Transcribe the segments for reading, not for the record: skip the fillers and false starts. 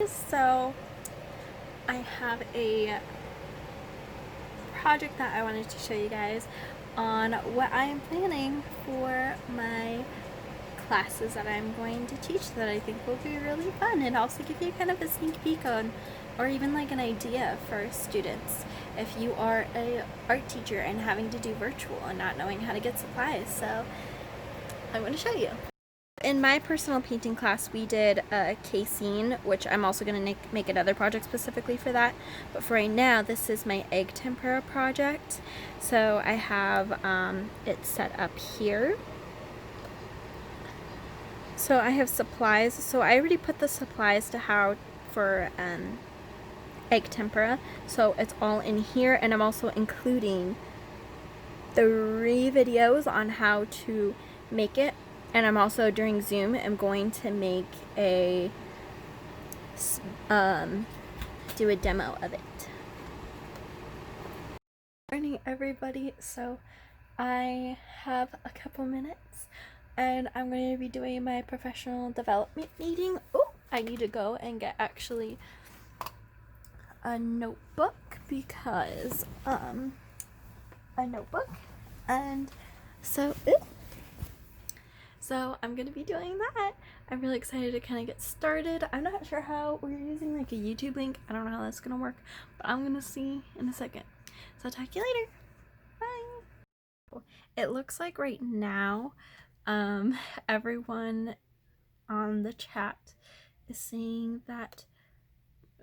So I have a project that I wanted to show you guys on what I am planning for my classes that I'm going to teach that I think will be really fun, and also give you kind of a sneak peek on, or even like an idea for students if you are a art teacher and having to do virtual and not knowing how to get supplies. So I want to show you. In my personal painting class, we did a casein, which I'm also going to make another project specifically for that. But for right now, this is my egg tempera project. So I have it set up here. So I have supplies. So I already put the supplies to how for egg tempera. So it's all in here, and I'm also including 3 videos on how to make it. And I'm also, during Zoom, I'm going to make a do a demo of it. Good morning, everybody. So I have a couple minutes and I'm going to be doing my professional development meeting. Oh, I need to go and get actually a notebook because and so I'm going to be doing that. I'm really excited to kind of get started. I'm not sure how we're using like a YouTube link. I don't know how that's going to work, but I'm going to see in a second. So I'll talk to you later. Bye. It looks like right now, everyone on the chat is saying that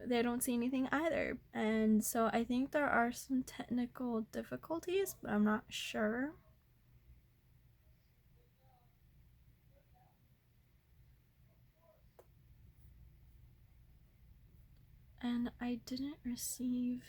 they don't see anything either. And so I think there are some technical difficulties, but I'm not sure. And I didn't receive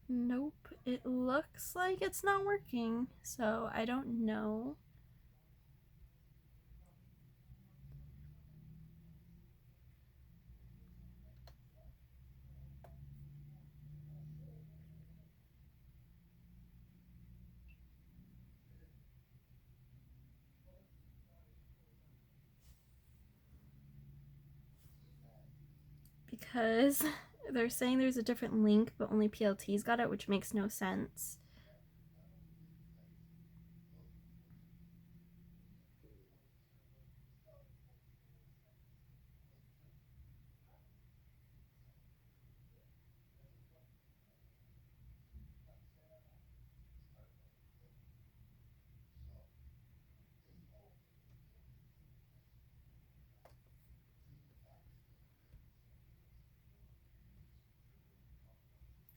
Nope, it looks like it's not working, so I don't know. Because they're saying there's a different link, but only PLT's got it, which makes no sense.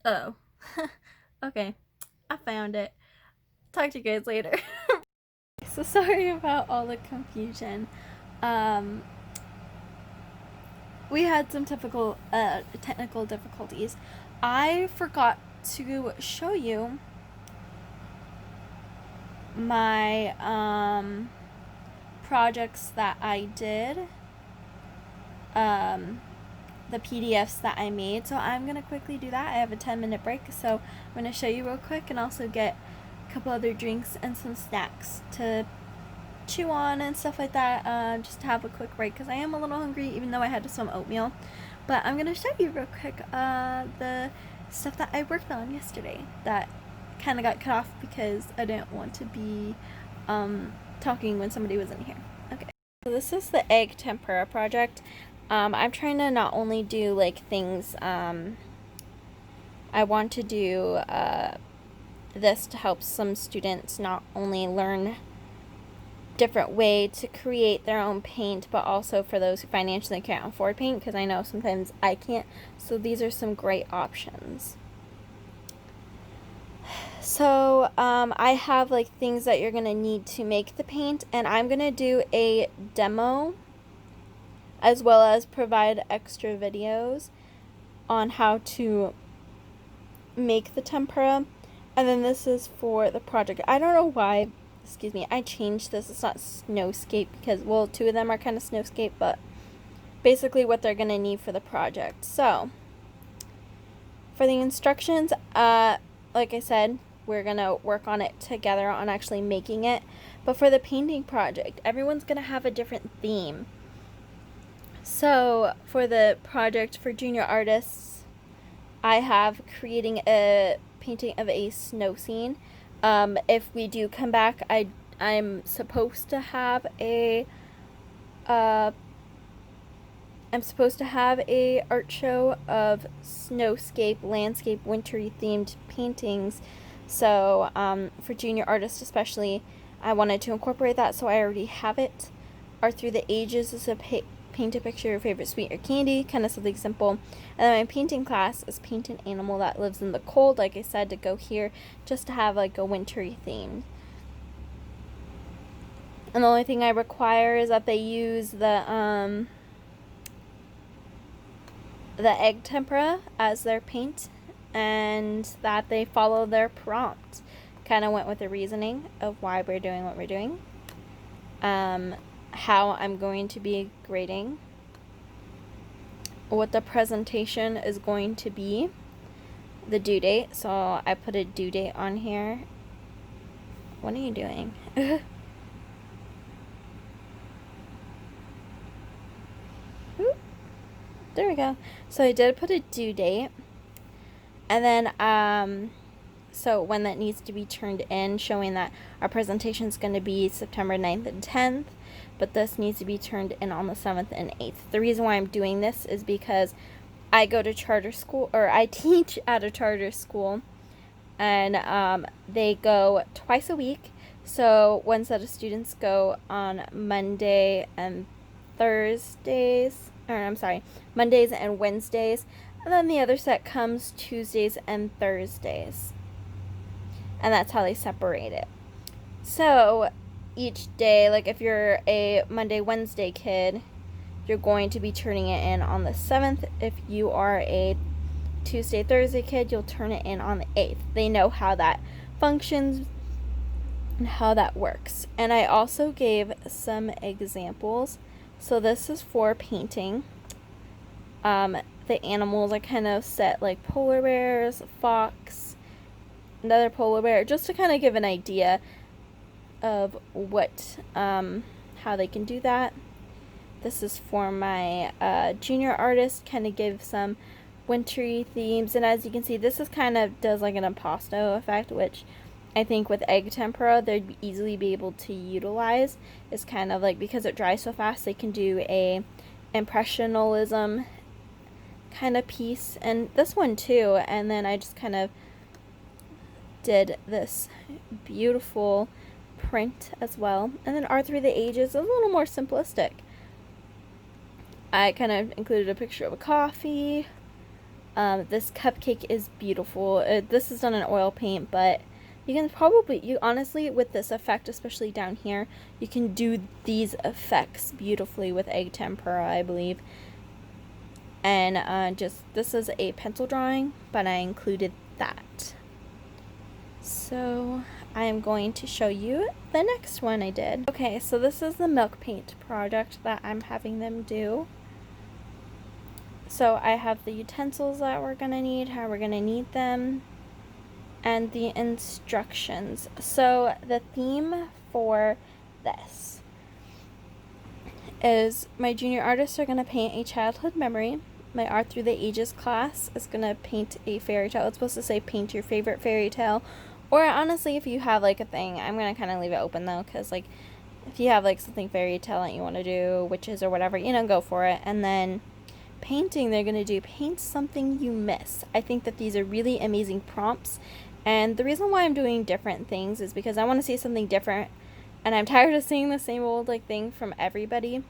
Oh. Okay. I found it. Talk to you guys later. So sorry about all the confusion. We had some technical difficulties. I forgot to show you my projects that I did, the PDFs that I made. So I'm gonna quickly do that. I have a 10-minute break, so I'm gonna show you real quick and also get a couple other drinks and some snacks to chew on and stuff like that, just to have a quick break because I am a little hungry, even though I had some oatmeal. But I'm gonna show you real quick the stuff that I worked on yesterday that kind of got cut off because I didn't want to be talking when somebody was in here. Okay, so this is the egg tempera project. I'm trying to not only do like things, I want to do this to help some students not only learn different way to create their own paint, but also for those who financially can't afford paint, because I know sometimes I can't. So these are some great options. So I have like things that you're gonna need to make the paint, and I'm gonna do a demo as well as provide extra videos on how to make the tempera. And then this is for the project. I don't know why excuse me, I changed this. It's not snowscape because, well, 2 of them are kind of snowscape, but basically what they're going to need for the project. So, for the instructions, like I said, we're going to work on it together on actually making it. But for the painting project, everyone's going to have a different theme. So, for the project for junior artists, I have creating a painting of a snow scene. If we do come back, I'm supposed to have a art show of snowscape, landscape, wintry themed paintings. So for junior artists especially, I wanted to incorporate that, so I already have it. Art Through the Ages is a paint a picture of your favorite sweet or candy, kind of something simple. And then my painting class is paint an animal that lives in the cold, like I said, to go here, just to have like a wintry theme. And the only thing I require is that they use the egg tempera as their paint, and that they follow their prompt. Kind of went with the reasoning of why we're doing what we're doing. How I'm going to be grading, what the presentation is going to be, the due date. So I put a due date on here. What are you doing? There we go. So I did put a due date, and then so when that needs to be turned in, showing that our presentation is going to be September 9th and 10th, but this needs to be turned in on the 7th and 8th. The reason why I'm doing this is because I go to charter school, or I teach at a charter school, and they go twice a week. So one set of students go on Monday and Thursdays, or I'm sorry, Mondays and Wednesdays, and then the other set comes Tuesdays and Thursdays. And that's how they separate it. So each day, like if you're a Monday, Wednesday kid, you're going to be turning it in on the 7th. If you are a Tuesday, Thursday kid, you'll turn it in on the 8th. They know how that functions and how that works. And I also gave some examples. So this is for painting. The animals, I kind of set like polar bears, fox, another polar bear, just to kind of give an idea of what, how they can do that. This is for my junior artist, kind of give some wintry themes, and as you can see, this is kind of does like an impasto effect, which I think with egg tempera they'd easily be able to utilize. It's kind of like, because it dries so fast, they can do a impressionism kind of piece, and this one too. And then I just kind of did this beautiful print as well. And then Art Through the Ages is a little more simplistic. I kind of included a picture of a coffee. This cupcake is beautiful. This is done in oil paint, but you can probably, honestly, with this effect, especially down here, you can do these effects beautifully with egg tempera, I believe. And this is a pencil drawing, but I included that. So I am going to show you the next one I did. Okay, so this is the milk paint project that I'm having them do. So I have the utensils that we're going to need, how we're going to need them, and the instructions. So the theme for this is my junior artists are going to paint a childhood memory. My Art Through the Ages class is going to paint a fairy tale. It's supposed to say paint your favorite fairy tale. Or honestly, if you have like a thing, I'm going to kind of leave it open though, because like if you have like something fairy tale that you want to do, witches or whatever, go for it. And then painting, they're going to do paint something you miss. I think that these are really amazing prompts. And the reason why I'm doing different things is because I want to see something different. And I'm tired of seeing the same old like thing from everybody.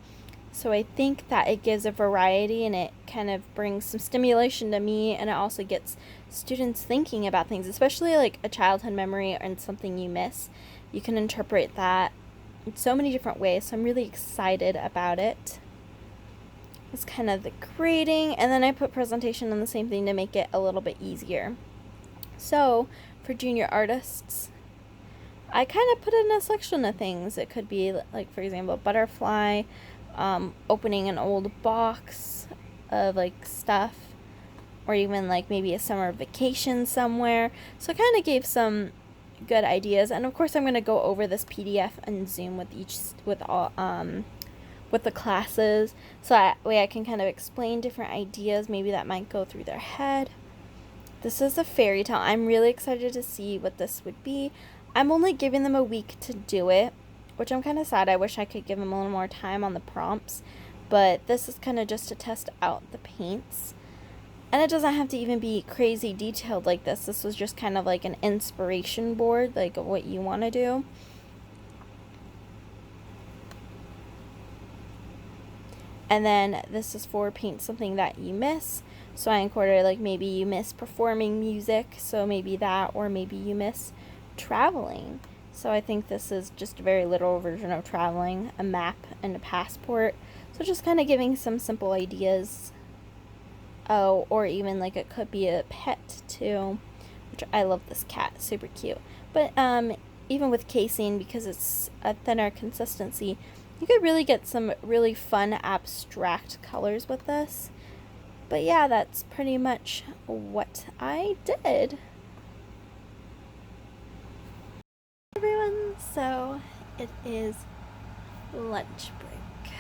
So I think that it gives a variety, and it kind of brings some stimulation to me, and it also gets students thinking about things, especially like a childhood memory and something you miss. You can interpret that in so many different ways, so I'm really excited about it. It's kind of the grading, and then I put presentation on the same thing to make it a little bit easier. So for junior artists, I kind of put in a selection of things. It could be, like, for example, butterfly, opening an old box of, like, stuff, or even, like, maybe a summer vacation somewhere. So I kind of gave some good ideas. And, of course, I'm going to go over this PDF and Zoom with with the classes, so that way I can kind of explain different ideas maybe that might go through their head. This is a fairy tale. I'm really excited to see what this would be. I'm only giving them a week to do it, which I'm kind of sad. I wish I could give them a little more time on the prompts, but this is kind of just to test out the paints. And it doesn't have to even be crazy detailed like this. This was just kind of like an inspiration board, like what you want to do. And then this is for paint something that you miss. So I incorporated, like, maybe you miss performing music, so maybe that, or maybe you miss traveling. So I think this is just a very literal version of traveling, a map and a passport. So just kind of giving some simple ideas. Oh, or even, like, it could be a pet too, which I love this cat, super cute. But even with casing, because it's a thinner consistency, you could really get some really fun abstract colors with this. But yeah, that's pretty much what I did. Everyone, so it is lunch break.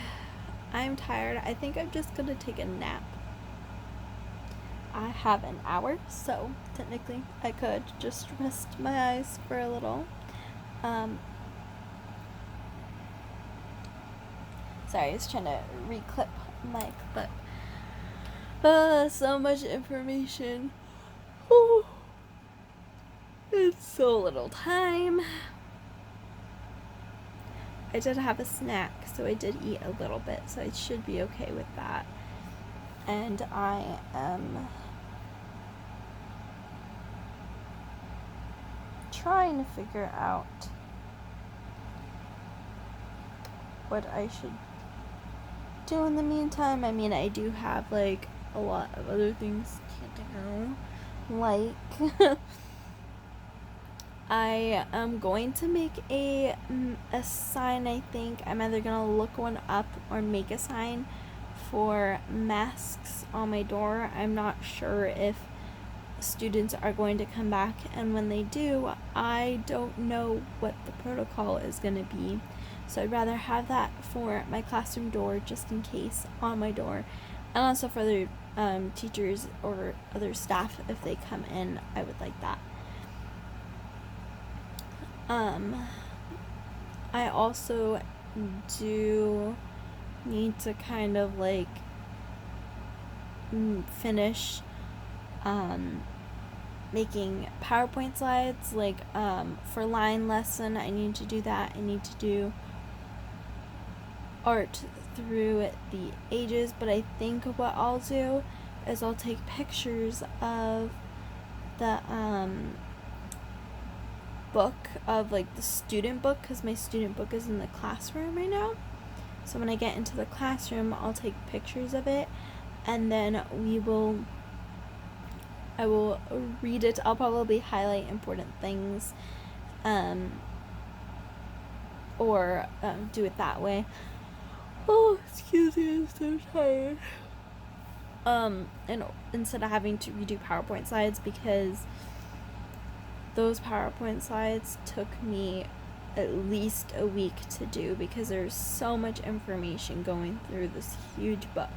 I'm tired. I think I'm just gonna take a nap. I have an hour, so technically I could just rest my eyes for a little. Sorry, I was trying to reclip my clip. So much information. Ooh. It's so little time. I did have a snack, so I did eat a little bit, so I should be okay with that. And I am trying to figure out what I should do in the meantime. I mean, I do have, like, a lot of other things to do. Like, I am going to make a sign, I think. I'm either going to look one up or make a sign for masks on my door. I'm not sure if students are going to come back, and when they do, I don't know what the protocol is going to be. So I'd rather have that for my classroom door, just in case, on my door. And also for the teachers or other staff, if they come in, I would like that. I also do need to kind of, like, finish making PowerPoint slides, like, for line lesson. I need to do that. I need to do art through the ages, but I think what I'll do is I'll take pictures of the book, of, like, the student book, because my student book is in the classroom right now. So when I get into the classroom, I'll take pictures of it, and then I will read it. I'll probably highlight important things, or do it that way. Oh, excuse me, I'm so tired. And instead of having to redo PowerPoint slides, because those PowerPoint slides took me at least a week to do, because there's so much information going through this huge book,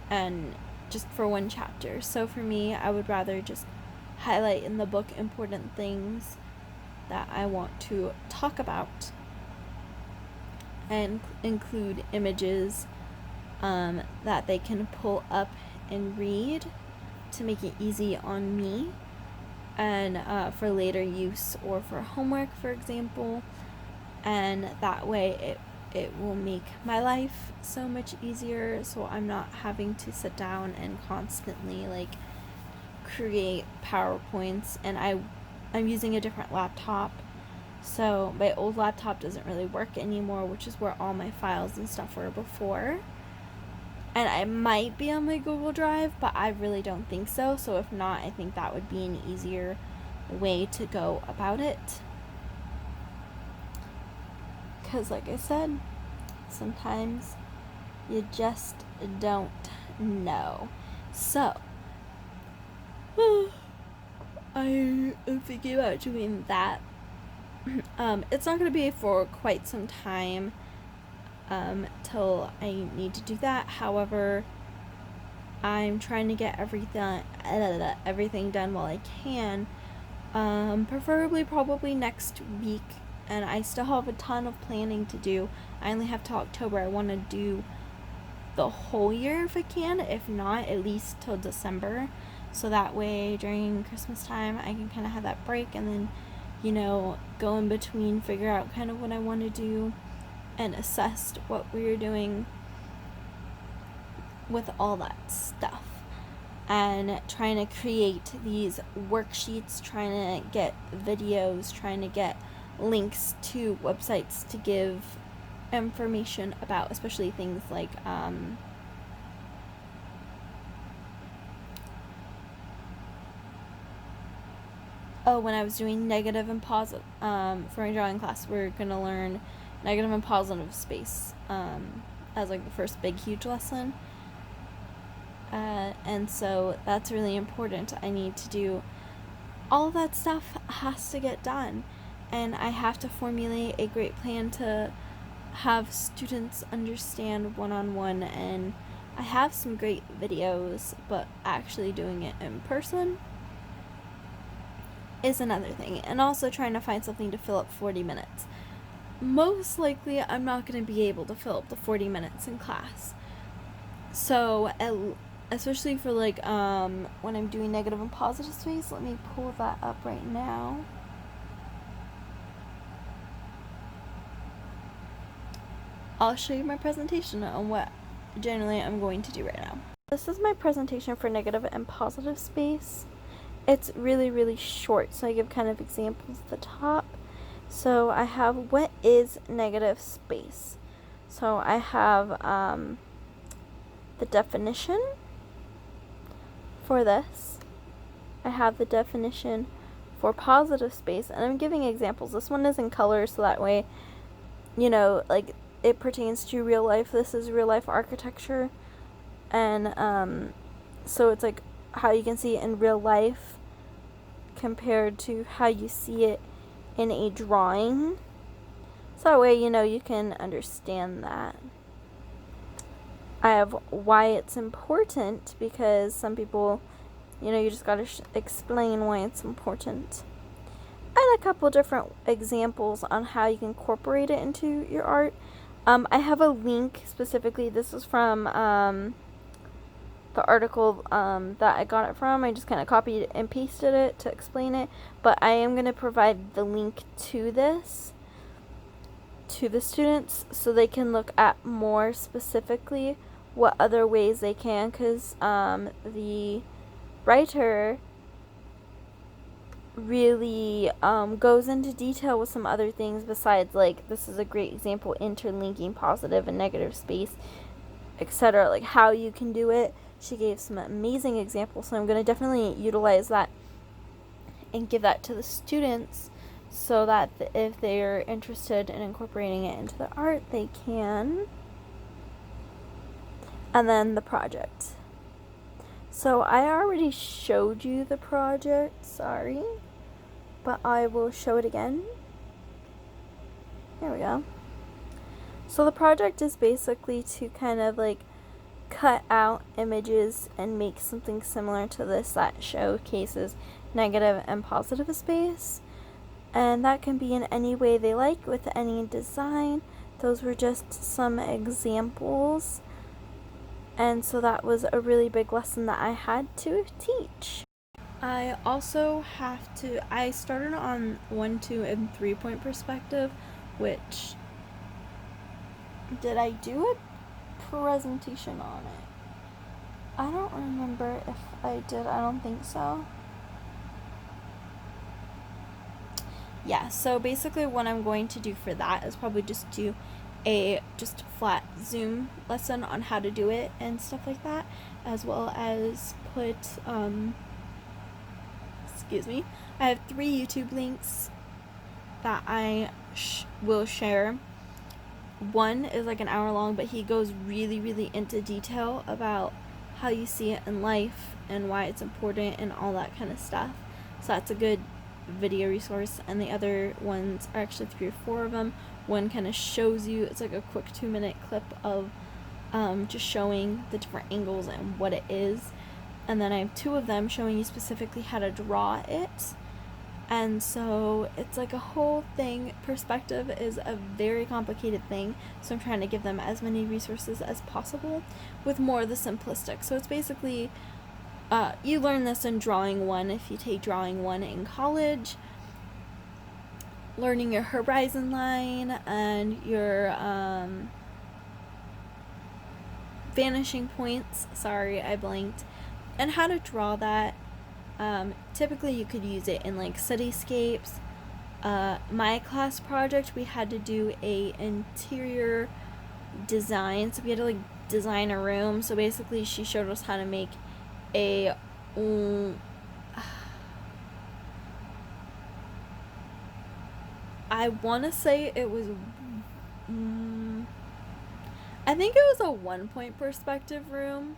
and just for one chapter. So for me, I would rather just highlight in the book important things that I want to talk about, and include images that they can pull up and read to make it easy on me, and for later use, or for homework, for example. And that way it will make my life so much easier, so I'm not having to sit down and constantly, like, create PowerPoints. And I'm using a different laptop, so my old laptop doesn't really work anymore, which is where all my files and stuff were before. And I might be on my Google Drive, but I really don't think so. So if not, I think that would be an easier way to go about it. because like I said, sometimes you just don't know. So I am thinking about doing that. It's not going to be for quite some time till I need to do that. However, I'm trying to get everything done while I can. Preferably probably next week, and I still have a ton of planning to do. I only have till October. I want to do the whole year if I can, if not at least till December, so that way during Christmas time I can kind of have that break and then, you know, go in between, figure out kind of what I want to do and assess what we're doing with all that stuff, and trying to create these worksheets, trying to get videos, trying to get links to websites to give information about, especially things like when I was doing negative and positive for my drawing class, we're gonna learn negative and positive space as like the first big huge lesson, and so that's really important. I need to do all of that stuff, has to get done, and I have to formulate a great plan to have students understand one-on-one. And I have some great videos, but actually doing it in person is another thing, and also trying to find something to fill up 40 minutes. Most likely I'm not going to be able to fill up the 40 minutes in class, so especially for like when I'm doing negative and positive space. Let me pull that up right now. I'll show you my presentation on what generally I'm going to do right now. This is my presentation for negative and positive space. It's really, really short, so I give kind of examples at the top. So I have what is negative space. So I have the definition for this. I have the definition for positive space, and I'm giving examples. This one is in color, so that way, you know, like it pertains to real life. This is real life architecture, and so it's like how you can see it in real life compared to how you see it in a drawing, so that way, you know, you can understand that. I have why it's important, because some people, you know, you just gotta explain why it's important, and a couple different examples on how you can incorporate it into your art. I have a link specifically. This is from the article that I got it from. I just kind of copied and pasted it to explain it, but I am going to provide the link to this to the students so they can look at more specifically what other ways they can, because the writer really goes into detail with some other things besides, like, this is a great example, interlinking positive and negative space, etc., like how you can do it. She gave some amazing examples, so I'm going to definitely utilize that and give that to the students so that if they're interested in incorporating it into the art, they can. And then the project. So I already showed you the project, sorry, but I will show it again. There we go. So the project is basically to kind of like cut out images and make something similar to this that showcases negative and positive space, and that can be in any way they like with any design. Those were just some examples, and so that was a really big lesson that I had to teach. I also have to, I started on 1, 2, and 3 point perspective, which, did I do a presentation on it? I don't remember if I did. I don't think so. Yeah, so basically what I'm going to do for that is probably just do a just flat Zoom lesson on how to do it and stuff like that, as well as put excuse me, I have 3 YouTube links that I will share one is like an hour long, but he goes really, really into detail about how you see it in life and why it's important and all that kind of stuff. So that's a good video resource. And the other ones are actually 3 or 4 of them. One kind of shows you, it's like a quick 2-minute clip of just showing the different angles and what it is. And then I have 2 of them showing you specifically how to draw it. And so it's like a whole thing. Perspective is a very complicated thing, so I'm trying to give them as many resources as possible with more of the simplistic. So it's basically, you learn this in Drawing 1 if you take Drawing 1 in college, learning your horizon line and your vanishing points, sorry I blanked, and how to draw that. Typically you could use it in like cityscapes. My class project, we had to do a interior design, so we had to like design a room. So basically she showed us how to make a I want to say it was I think it was a 1-point perspective room,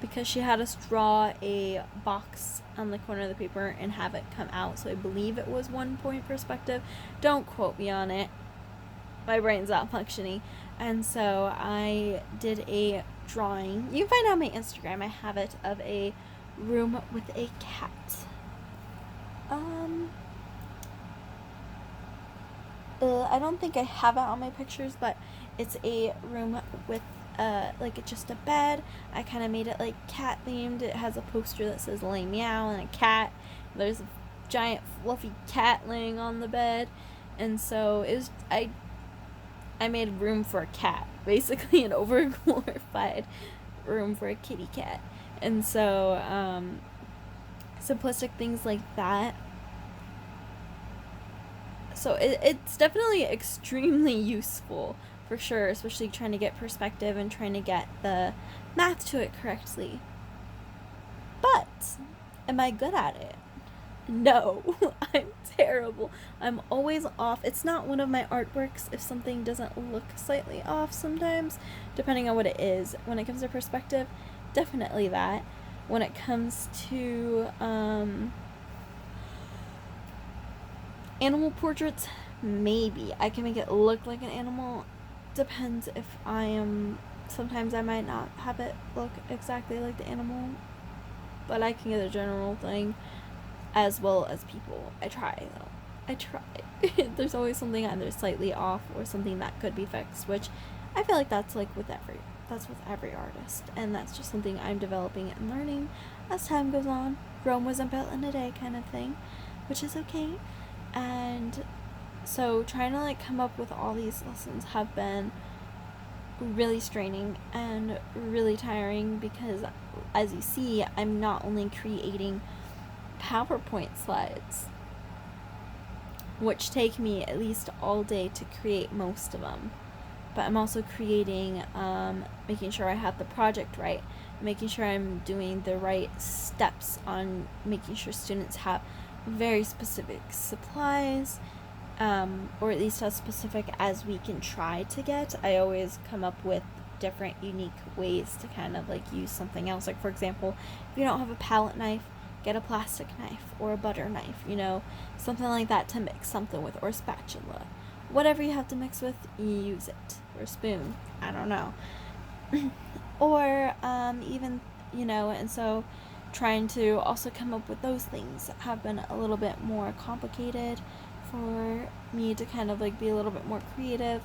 because she had us draw a box on the corner of the paper and have it come out. So I believe it was 1-point perspective. Don't quote me on it. My brain's not functioning. And so I did a drawing. You can find it on my Instagram. I have it, of a room with a cat. I don't think I have it on my pictures, but it's a room with like just a bed. I kind of made it like cat themed. It has a poster that says "Lay Meow" and a cat. There's a giant fluffy cat laying on the bed, and so it was I made room for a cat, basically an overglorified room for a kitty cat. And so simplistic things like that. So it's definitely extremely useful, for sure, especially trying to get perspective and trying to get the math to it correctly. But am I good at it? No. I'm terrible. I'm always off. It's not one of my artworks if something doesn't look slightly off sometimes, depending on what it is. When it comes to perspective, definitely that. When it comes to animal portraits, maybe I can make it look like an animal. Depends if I am, sometimes I might not have it look exactly like the animal, but I can get a general thing as well as people. I try though. I try. There's always something either slightly off or something that could be fixed, which I feel like that's like with every artist, and that's just something I'm developing and learning as time goes on. Rome wasn't built in a day kind of thing, which is okay. And so trying to like come up with all these lessons have been really straining and really tiring, because as you see, I'm not only creating PowerPoint slides, which take me at least all day to create most of them, but I'm also creating, making sure I have the project right, making sure I'm doing the right steps on making sure students have very specific supplies, or at least as specific as we can try to get. I always come up with different unique ways to kind of like use something else. Like, for example, if you don't have a palette knife, get a plastic knife or a butter knife, something like that to mix something with, or a spatula. Whatever you have to mix with, you use it. Or a spoon, I don't know. Or even, and so trying to also come up with those things have been a little bit more complicated for me to kind of like be a little bit more creative,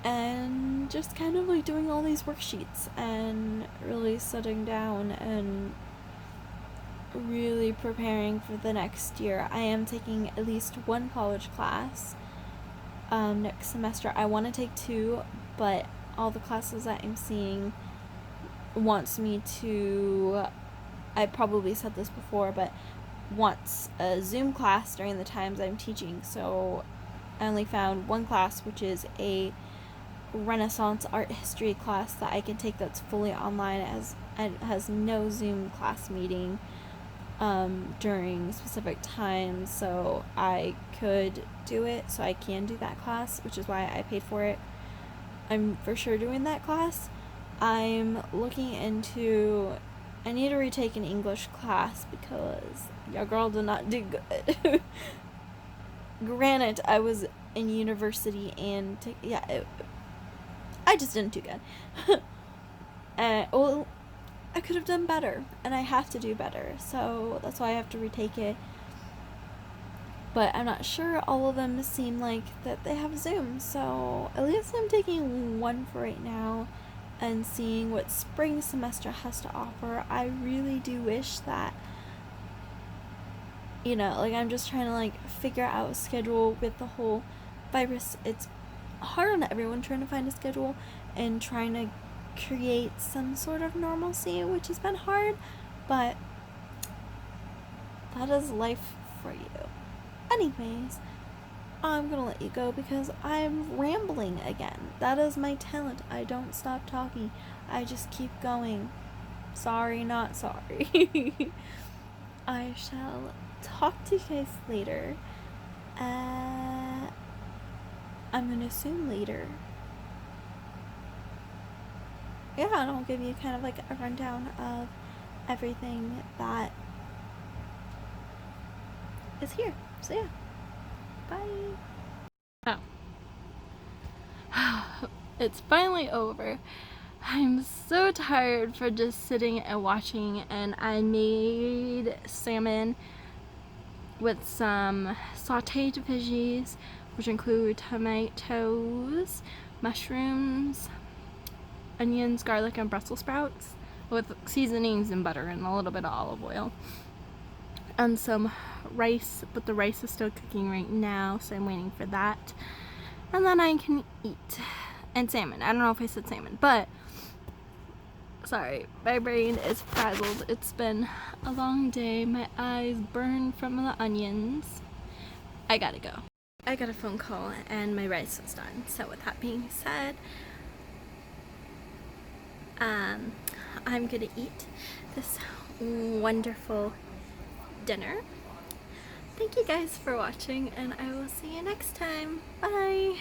and just kind of like doing all these worksheets and really sitting down and really preparing for the next year. I am taking at least one college class next semester. I want to take 2, but all the classes that I'm seeing wants me to, I probably said this before, but wants a Zoom class during the times I'm teaching. So I only found one class, which is a Renaissance art history class that I can take that's fully online, as it has no Zoom class meeting during specific times, so I could do it, so I can do that class, which is why I paid for it. I'm for sure doing that class. I'm looking into, I need to retake an English class because your girl did not do good. Granted, I was in university and I just didn't do good. Well, I could have done better, and I have to do better, so that's why I have to retake it. But I'm not sure. All of them seem like that they have Zoom, so at least I'm taking one for right now and seeing what spring semester has to offer. I really do wish that, you know, like, I'm just trying to like figure out a schedule with the whole virus. It's hard on everyone trying to find a schedule and trying to create some sort of normalcy, which has been hard, but that is life for you. Anyways, I'm gonna let you go because I'm rambling again. That is my talent. I don't stop talking. I just keep going. Sorry, not sorry. I shall talk to you guys later. I'm gonna assume later. Yeah, and I'll give you kind of like a rundown of everything that is here. So yeah, bye. Oh. It's finally over. I'm so tired for just sitting and watching, and I made salmon with some sauteed veggies, which include tomatoes, mushrooms, onions, garlic, and Brussels sprouts, with seasonings and butter and a little bit of olive oil. And some rice, but the rice is still cooking right now, so I'm waiting for that. And then I can eat. And salmon. I don't know if I said salmon, but sorry, my brain is frazzled. It's been a long day. My eyes burn from the onions. I gotta go. I got a phone call and my rice was done. So with that being said, I'm gonna eat this wonderful dinner. Thank you guys for watching, and I will see you next time. Bye!